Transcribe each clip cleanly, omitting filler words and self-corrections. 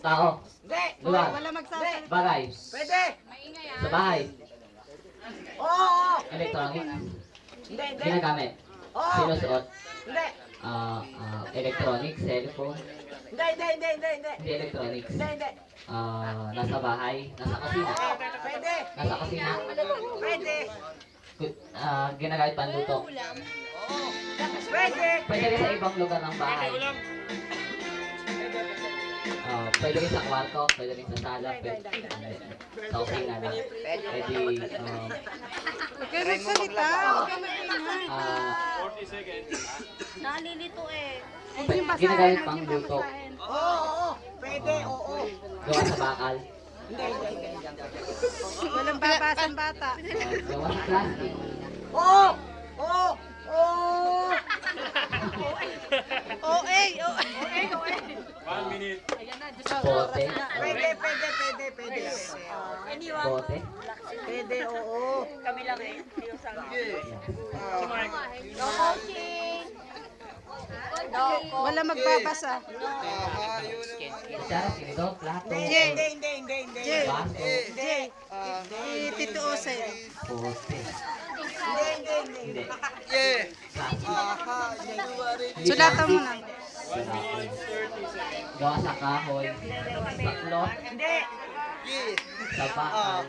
Tao. Hindi. Lugar. Wala magsasalita. Bagay. Pwede. Sa bahay. Oo. Electronic. Hindi, hindi. Ginagamit. Oo. Sinusuot. Hindi. Electronic, cellphone. Hindi, hindi, hindi, hindi, hindi. Hindi electronics. Hindi, hindi. Nasa bahay. Nasa kusina. Pwede. Nasa kusina. Pwede. Ginagamit panluto. Pwede. Pwede rin sa ibang lugar ng bahay. Pwede rin sa kwarto, pwede rin sa sala, pwede sa kusina na. Pwede, Huwag kayo magsalita. Huwag kayo maingay. Nalilito eh. Huwag yung basahin. Ginagamit Huwag pang yung luto. basahin. Oo. Pwede. Oo. Gawa sa bakal. Hindi, hindi, hindi. Walang babasang bata. Gawa sa plastic. Oo. Oo. Oo. OA. Bote. Pwede, pwede, pwede, pwede. Bote. Pwede, oo. Kami lang eh. Wala magbabasa. Kutsara, sinidor, plato. Hindi, hindi, hindi, hindi, hindi. Jay. Baso. Hindi. Tito Osel. Bote. Hindi, hindi, hindi. Hindi. Sulatan mo na. Gawa sa kahoy. Sa cloth. Hindi. Sa bakal.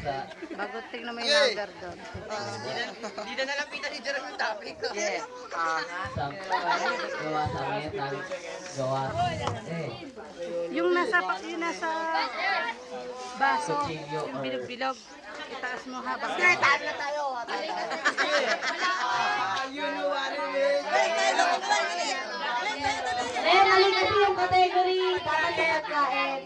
Sa Bago tingnan mo yung number doon. Hindi na nalapitan ni Jerome yung topic. sa gawa sa metal. Gawa Yung nasa baso, Kutsilyo yung or- bilog-bilog. Itaas mo ha. Baka. Sige, tayo na tayo. You know what it is. Eh, mali kasi yung category. Dapat kayo kain.